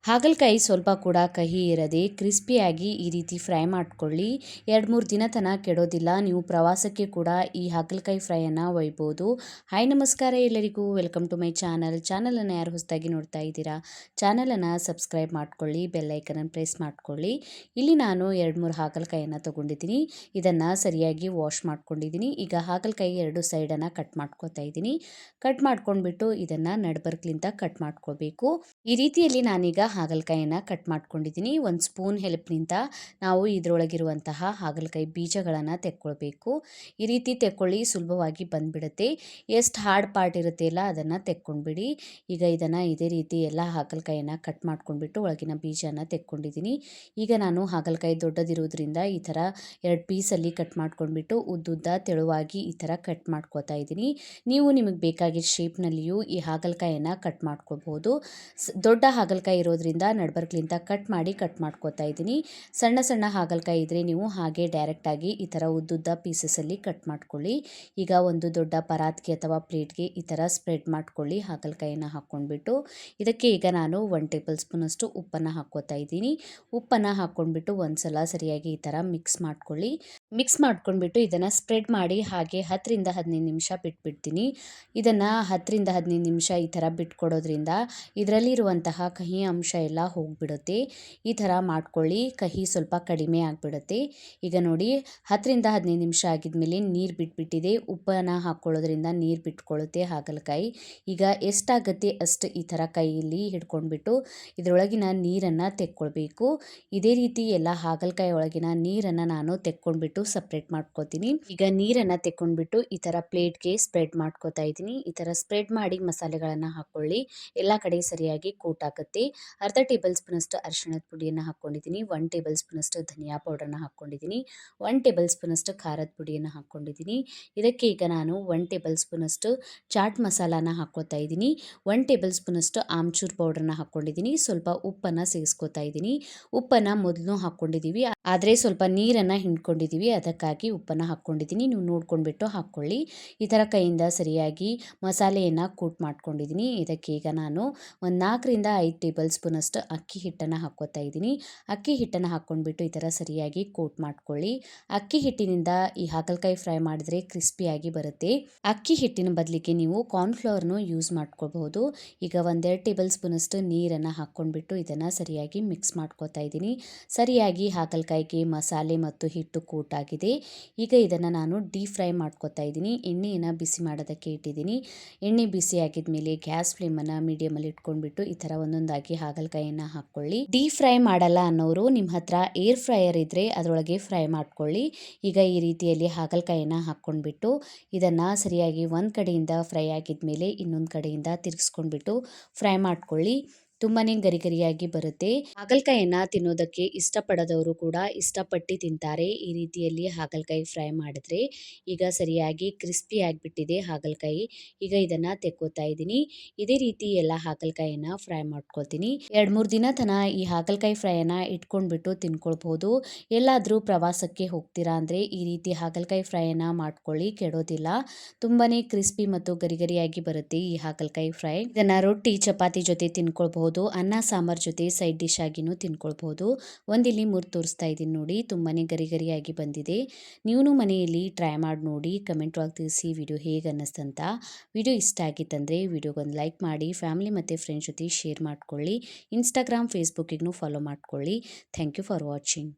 ಹಾಗಲಕಾಯಿ ಸ್ವಲ್ಪ ಕೂಡ ಕಹಿ ಇರದೆ ಕ್ರಿಸ್ಪಿಯಾಗಿ ಈ ರೀತಿ ಫ್ರೈ ಮಾಡ್ಕೊಳ್ಳಿ. 2-3 ದಿನ ತನಕ ಕೆಡೋದಿಲ್ಲ. ನೀವು ಪ್ರವಾಸಕ್ಕೆ ಕೂಡ ಈ ಹಾಗಲಕಾಯಿ ಫ್ರೈಯನ್ನು ಒಯ್ಬೋದು. ಹಾಯ್ ನಮಸ್ಕಾರ ಎಲ್ಲರಿಗೂ, ವೆಲ್ಕಮ್ ಟು ಮೈ ಚಾನಲನ್ನು ಯಾರು ಹೊಸದಾಗಿ ನೋಡ್ತಾ ಇದ್ದೀರಾ ಚಾನಲನ್ನು ಸಬ್ಸ್ಕ್ರೈಬ್ ಮಾಡ್ಕೊಳ್ಳಿ, ಬೆಲ್ ಐಕನನ್ನು ಪ್ರೆಸ್ ಮಾಡ್ಕೊಳ್ಳಿ. ಇಲ್ಲಿ ನಾನು 2-3 ಹಾಗಲಕಾಯಿಯನ್ನು ತೊಗೊಂಡಿದ್ದೀನಿ. ಇದನ್ನು ಸರಿಯಾಗಿ ವಾಶ್ ಮಾಡ್ಕೊಂಡಿದ್ದೀನಿ. ಈಗ ಹಾಗಲಕಾಯಿ 2 ಸೈಡನ್ನು ಕಟ್ ಮಾಡ್ಕೊತಾ ಇದ್ದೀನಿ. ಕಟ್ ಮಾಡ್ಕೊಂಡ್ಬಿಟ್ಟು ಇದನ್ನು ನಡ್ಬರ್ಕ್ಲಿಂದ ಕಟ್ ಮಾಡ್ಕೋಬೇಕು. ಈ ರೀತಿಯಲ್ಲಿ ನಾನೀಗ ಹಾಗಲಕಾಯಿಯನ್ನು ಕಟ್ ಮಾಡ್ಕೊಂಡಿದ್ದೀನಿ. ಒಂದು ಸ್ಪೂನ್ ಹೆಲ್ಪ್ನಿಂದ ನಾವು ಇದರೊಳಗಿರುವಂತಹ ಹಾಗಲಕಾಯಿ ಬೀಜಗಳನ್ನು ತೆಕ್ಕೊಳ್ಬೇಕು. ಈ ರೀತಿ ತೆಕ್ಕೊಳ್ಳಿ, ಸುಲಭವಾಗಿ ಬಂದ್ಬಿಡುತ್ತೆ. ಎಷ್ಟು ಹಾರ್ಡ್ ಪಾರ್ಟ್ ಇರುತ್ತೆ ಅಲ್ಲ ಅದನ್ನು ತೆಕ್ಕೊಂಡ್ಬಿಡಿ. ಈಗ ಇದನ್ನು ಇದೇ ರೀತಿ ಎಲ್ಲ ಹಾಗಲಕಾಯಿಯನ್ನು ಕಟ್ ಮಾಡ್ಕೊಂಡ್ಬಿಟ್ಟು ಒಳಗಿನ ಬೀಜನ ತೆಕ್ಕೊಂಡಿದ್ದೀನಿ. ಈಗ ನಾನು ಹಾಗಲಕಾಯಿ ದೊಡ್ಡದಿರೋದ್ರಿಂದ ಈ ಥರ 2 ಪೀಸಲ್ಲಿ ಕಟ್ ಮಾಡ್ಕೊಂಡ್ಬಿಟ್ಟು ಉದ್ದುದ್ದ ತೆಳುವಾಗಿ ಈ ಥರ ಕಟ್ ಮಾಡ್ಕೋತಾ ಇದ್ದೀನಿ. ನೀವು ನಿಮಗೆ ಬೇಕಾಗಿದ್ದ ಶೇಪ್ನಲ್ಲಿಯೂ ಈ ಹಾಗಲಕಾಯಿಯನ್ನು ಕಟ್ ಮಾಡ್ಕೋಬಹುದು. ದೊಡ್ಡ ಹಾಗಲಕಾಯಿ ಇರೋದ್ರಿಂದ ನಡ್ಬರ್ಕ್ಲಿಂದ ಕಟ್ ಮಾಡ್ಕೋತಾ ಇದ್ದೀನಿ. ಸಣ್ಣ ಸಣ್ಣ ಹಾಗಲಕಾಯಿ ಇದ್ದರೆ ನೀವು ಹಾಗೆ ಡೈರೆಕ್ಟಾಗಿ ಈ ಥರ ಉದ್ದುದ್ದ ಪೀಸಸಲ್ಲಿ ಕಟ್ ಮಾಡ್ಕೊಳ್ಳಿ. ಈಗ ಒಂದು ದೊಡ್ಡ ಪರಾತ್ಗೆ ಅಥವಾ ಪ್ಲೇಟ್ಗೆ ಈ ಥರ ಸ್ಪ್ರೆಡ್ ಮಾಡ್ಕೊಳ್ಳಿ ಹಾಗಲಕಾಯಿಯನ್ನು ಹಾಕ್ಕೊಂಡ್ಬಿಟ್ಟು. ಇದಕ್ಕೆ ಈಗ ನಾನು 1 ಟೇಬಲ್ ಸ್ಪೂನಷ್ಟು ಉಪ್ಪನ್ನು ಹಾಕ್ಕೋತಾ ಇದ್ದೀನಿ. ಉಪ್ಪನ್ನು ಹಾಕ್ಕೊಂಡ್ಬಿಟ್ಟು ಒಂದ್ಸಲ ಸರಿಯಾಗಿ ಈ ಥರ ಮಿಕ್ಸ್ ಮಾಡ್ಕೊಳ್ಳಿ. ಮಿಕ್ಸ್ ಮಾಡ್ಕೊಂಡ್ಬಿಟ್ಟು ಇದನ್ನು ಸ್ಪ್ರೆಡ್ ಮಾಡಿ ಹಾಗೆ 10ರಿಂದ 15 ನಿಮಿಷ ಬಿಟ್ಬಿಡ್ತೀನಿ. ಇದನ್ನು 10ರಿಂದ 15 ನಿಮಿಷ ಈ ಥರ ಬಿಟ್ಕೊಡೋದ್ರಿಂದ ಇದರಲ್ಲಿರುವಂತಹ ಕಹಿ ಅಂಶ ಎಲ್ಲ ಹೋಗಿಬಿಡುತ್ತೆ. ಈ ಥರ ಮಾಡ್ಕೊಳ್ಳಿ, ಕಹಿ ಸ್ವಲ್ಪ ಕಡಿಮೆ ಆಗಿಬಿಡುತ್ತೆ. ಈಗ ನೋಡಿ 10ರಿಂದ 15 ನಿಮಿಷ ಆಗಿದ್ಮೇಲೆ ನೀರು ಬಿಟ್ಬಿಟ್ಟಿದೆ. ಉಪ್ಪನ್ನು ಹಾಕ್ಕೊಳ್ಳೋದ್ರಿಂದ ನೀರು ಬಿಟ್ಕೊಳ್ಳುತ್ತೆ ಹಾಗಲಕಾಯಿ. ಈಗ ಎಷ್ಟಾಗುತ್ತೆ ಅಷ್ಟು ಈ ಥರ ಕೈಯಲ್ಲಿ ಹಿಡ್ಕೊಂಡ್ಬಿಟ್ಟು ಇದರೊಳಗಿನ ನೀರನ್ನು ತೆಕ್ಕೊಳ್ಬೇಕು. ಇದೇ ರೀತಿ ಎಲ್ಲ ಹಾಗಲಕಾಯಿ ಒಳಗಿನ ನೀರನ್ನು ನಾನು ತೆಕ್ಕೊಂಡ್ಬಿಟ್ಟು ಸಪ್ರೇಟ್ ಮಾಡ್ಕೋತೀನಿ. ಈಗ ನೀರನ್ನು ತೆಕ್ಕೊಂಡ್ಬಿಟ್ಟು ಈ ಥರ ಪ್ಲೇಟ್ಗೆ ಸ್ಪ್ರೆಡ್ ಮಾಡ್ಕೋತಾ ಇದ್ದೀನಿ. ಈ ಥರ ಸ್ಪ್ರೆಡ್ ಮಾಡಿ ಮಸಾಲೆಗಳನ್ನು ಹಾಕ್ಕೊಳ್ಳಿ. ಎಲ್ಲ ಕಡೆ ಸರಿಯಾಗಿ ಕೋಟ್ ಆಗುತ್ತೆ. ಅರ್ಧ ಟೇಬಲ್ ಸ್ಪೂನಷ್ಟು ಅರಿಶಿಣದ ಪುಡಿಯನ್ನು ಹಾಕ್ಕೊಂಡಿದ್ದೀನಿ. 1 ಟೇಬಲ್ ಸ್ಪೂನಷ್ಟು ಧನಿಯಾ ಪೌಡರ್ನ ಹಾಕ್ಕೊಂಡಿದ್ದೀನಿ. 1 ಟೇಬಲ್ ಸ್ಪೂನಷ್ಟು ಖಾರದ ಪುಡಿಯನ್ನು ಹಾಕ್ಕೊಂಡಿದ್ದೀನಿ. ಇದಕ್ಕೆ ಈಗ ನಾನು 1 ಟೇಬಲ್ ಸ್ಪೂನಷ್ಟು ಚಾಟ್ ಮಸಾಲಾನ ಹಾಕ್ಕೋತಾ ಇದ್ದೀನಿ. 1 ಟೇಬಲ್ ಸ್ಪೂನಷ್ಟು ಆಮ್ಚೂರ್ ಪೌಡರ್ನ ಹಾಕ್ಕೊಂಡಿದ್ದೀನಿ. ಸ್ವಲ್ಪ ಉಪ್ಪನ್ನು ಸೇರಿಸ್ಕೋತಾ ಇದ್ದೀನಿ. ಉಪ್ಪನ್ನು ಮೊದಲು ಹಾಕ್ಕೊಂಡಿದ್ದೀವಿ, ಆದರೆ ಸ್ವಲ್ಪ ನೀರನ್ನು ಹಿಂಡ್ಕೊಂಡಿದ್ದೀವಿ, ಅದಕ್ಕಾಗಿ ಉಪ್ಪನ್ನು ಹಾಕ್ಕೊಂಡಿದ್ದೀನಿ. ನೀವು ನೋಡ್ಕೊಂಡ್ಬಿಟ್ಟು ಹಾಕ್ಕೊಳ್ಳಿ. ಈ ಥರ ಕೈಯಿಂದ ಸರಿಯಾಗಿ ಮಸಾಲೆಯನ್ನು ಕೋಟ್ ಮಾಡ್ಕೊಂಡಿದ್ದೀನಿ. ಇದಕ್ಕೆ ಈಗ ನಾನು ಒಂದು 4ರಿಂದ 5 ಟೇಬಲ್ ಸ್ಪೂನಷ್ಟು ಅಕ್ಕಿ ಹಿಟ್ಟನ್ನು ಹಾಕ್ಕೋತಾ ಇದ್ದೀನಿ. ಅಕ್ಕಿ ಹಿಟ್ಟನ್ನು ಹಾಕ್ಕೊಂಡ್ಬಿಟ್ಟು ಈ ಥರ ಸರಿಯಾಗಿ ಕೋಟ್ ಮಾಡ್ಕೊಳ್ಳಿ. ಅಕ್ಕಿ ಹಿಟ್ಟಿನಿಂದ ಈ ಹಾಗಲಕಾಯಿ ಫ್ರೈ ಮಾಡಿದ್ರೆ ಕ್ರಿಸ್ಪಿಯಾಗಿ ಬರುತ್ತೆ. ಅಕ್ಕಿ ಹಿಟ್ಟಿನ ಬದಲಿಗೆ ನೀವು ಕಾರ್ನ್ಫ್ಲವರ್ನು ಯೂಸ್ ಮಾಡ್ಕೋಬಹುದು. ಈಗ 1-2 ಟೇಬಲ್ ಸ್ಪೂನಷ್ಟು ನೀರನ್ನು ಹಾಕ್ಕೊಂಡ್ಬಿಟ್ಟು ಇದನ್ನು ಸರಿಯಾಗಿ ಮಿಕ್ಸ್ ಮಾಡ್ಕೋತಾ ಇದ್ದೀನಿ. ಸರಿಯಾಗಿ ಹಾಗಲಕಾಯಿಗೆ ಮಸಾಲೆ ಮತ್ತು ಹಿಟ್ಟು ಕೋಟ್ ಆಗಿದೆ. ಈಗ ಇದನ್ನು ನಾನು ಡೀಪ್ ಫ್ರೈ ಮಾಡ್ಕೋತಾ ಇದ್ದೀನಿ. ಎಣ್ಣೆಯನ್ನು ಬಿಸಿ ಮಾಡೋದಕ್ಕೆ ಇಟ್ಟಿದ್ದೀನಿ. ಎಣ್ಣೆ ಬಿಸಿ ಆಗಿದ್ಮೇಲೆ ಗ್ಯಾಸ್ ಫ್ಲೇಮನ್ನು ಮೀಡಿಯಮಲ್ಲಿ ಇಟ್ಕೊಂಡ್ಬಿಟ್ಟು ಈ ಥರ ಒಂದೊಂದಾಗಿ ಹಾಗಲಕಾಯಿಯನ್ನು ಹಾಕ್ಕೊಳ್ಳಿ. ಡೀಪ್ ಫ್ರೈ ಮಾಡಲ್ಲ ಅನ್ನೋರು ನಿಮ್ಮ ಹತ್ರ ಏರ್ ಫ್ರೈಯರ್ ಇದ್ದರೆ ಅದರೊಳಗೆ ಫ್ರೈ ಮಾಡ್ಕೊಳ್ಳಿ. ಈಗ ಈ ರೀತಿಯಲ್ಲಿ ಹಾಗಲಕಾಯಿಯನ್ನು ಹಾಕ್ಕೊಂಡ್ಬಿಟ್ಟು ಇದನ್ನು ಸರಿಯಾಗಿ ಒಂದು ಕಡೆಯಿಂದ ಫ್ರೈ ಆಗಿದ್ಮೇಲೆ ಇನ್ನೊಂದು ಕಡೆಯಿಂದ ತಿರುಗಿಸ್ಕೊಂಡ್ಬಿಟ್ಟು ಫ್ರೈ ಮಾಡ್ಕೊಳ್ಳಿ. ತುಂಬಾ ಗರಿಗರಿಯಾಗಿ ಬರುತ್ತೆ. ಹಾಗಲಕಾಯಿಯನ್ನು ತಿನ್ನೋದಕ್ಕೆ ಇಷ್ಟಪಡದವರು ಕೂಡ ಇಷ್ಟಪಟ್ಟು ತಿಂತಾರೆ ಈ ರೀತಿಯಲ್ಲಿ ಹಾಗಲಕಾಯಿ ಫ್ರೈ ಮಾಡಿದ್ರೆ. ಈಗ ಸರಿಯಾಗಿ ಕ್ರಿಸ್ಪಿ ಆಗಿಬಿಟ್ಟಿದೆ ಹಾಗಲಕಾಯಿ. ಈಗ ಇದನ್ನು ತೆಕ್ಕೋತಾ ಇದ್ದೀನಿ. ಇದೇ ರೀತಿ ಎಲ್ಲ ಹಾಗಲಕಾಯಿಯನ್ನು ಫ್ರೈ ಮಾಡ್ಕೊಳ್ತೀನಿ. 2-3 ದಿನ ತನಕ ಈ ಹಾಗಲಕಾಯಿ ಫ್ರೈಯನ್ನು ಇಟ್ಕೊಂಡ್ಬಿಟ್ಟು ತಿನ್ಕೊಳ್ಬಹುದು. ಎಲ್ಲಾದರೂ ಪ್ರವಾಸಕ್ಕೆ ಹೋಗ್ತೀರಾ ಅಂದರೆ ಈ ರೀತಿ ಹಾಗಲಕಾಯಿ ಫ್ರೈಯನ್ನು ಮಾಡ್ಕೊಳ್ಳಿ, ಕೆಡೋದಿಲ್ಲ. ತುಂಬಾ ಕ್ರಿಸ್ಪಿ ಮತ್ತು ಗರಿಗರಿಯಾಗಿ ಬರುತ್ತೆ ಈ ಹಾಗಲಕಾಯಿ ಫ್ರೈ. ಇದನ್ನು ರೊಟ್ಟಿ ಚಪಾತಿ ಜೊತೆ ತಿನ್ಕೊಳ್ಬಹುದು, ಅನ್ನ ಸಾಂಬಾರ್ ಜೊತೆ ಸೈಡ್ ಡಿಶ್ ಆಗಿನೂ ತಿನ್ಕೊಳ್ಬಹುದು. ಒಂದಿಲ್ಲಿ ಮುರಿದು ತೋರಿಸ್ತಾ ಇದ್ದೀನಿ ನೋಡಿ, ತುಂಬಾ ಗರಿಗರಿಯಾಗಿ ಬಂದಿದೆ. ನೀವು ಮನೆಯಲ್ಲಿ ಟ್ರೈ ಮಾಡಿ ನೋಡಿ, ಕಮೆಂಟ್ ಒಳಗೆ ತಿಳಿಸಿ ವಿಡಿಯೋ ಹೇಗೆ ಅನ್ನಿಸ್ತಂತ. ವಿಡಿಯೋ ಇಷ್ಟ ಆಗಿತ್ತಂದರೆ ವಿಡಿಯೋಗೊಂದು ಲೈಕ್ ಮಾಡಿ, ಫ್ಯಾಮಿಲಿ ಮತ್ತು ಫ್ರೆಂಡ್ಸ್ ಜೊತೆ ಶೇರ್ ಮಾಡ್ಕೊಳ್ಳಿ. ಇನ್ಸ್ಟಾಗ್ರಾಮ್ ಫೇಸ್ಬುಕ್ಕಿಗೂ ಫಾಲೋ ಮಾಡ್ಕೊಳ್ಳಿ. Thank you for watching.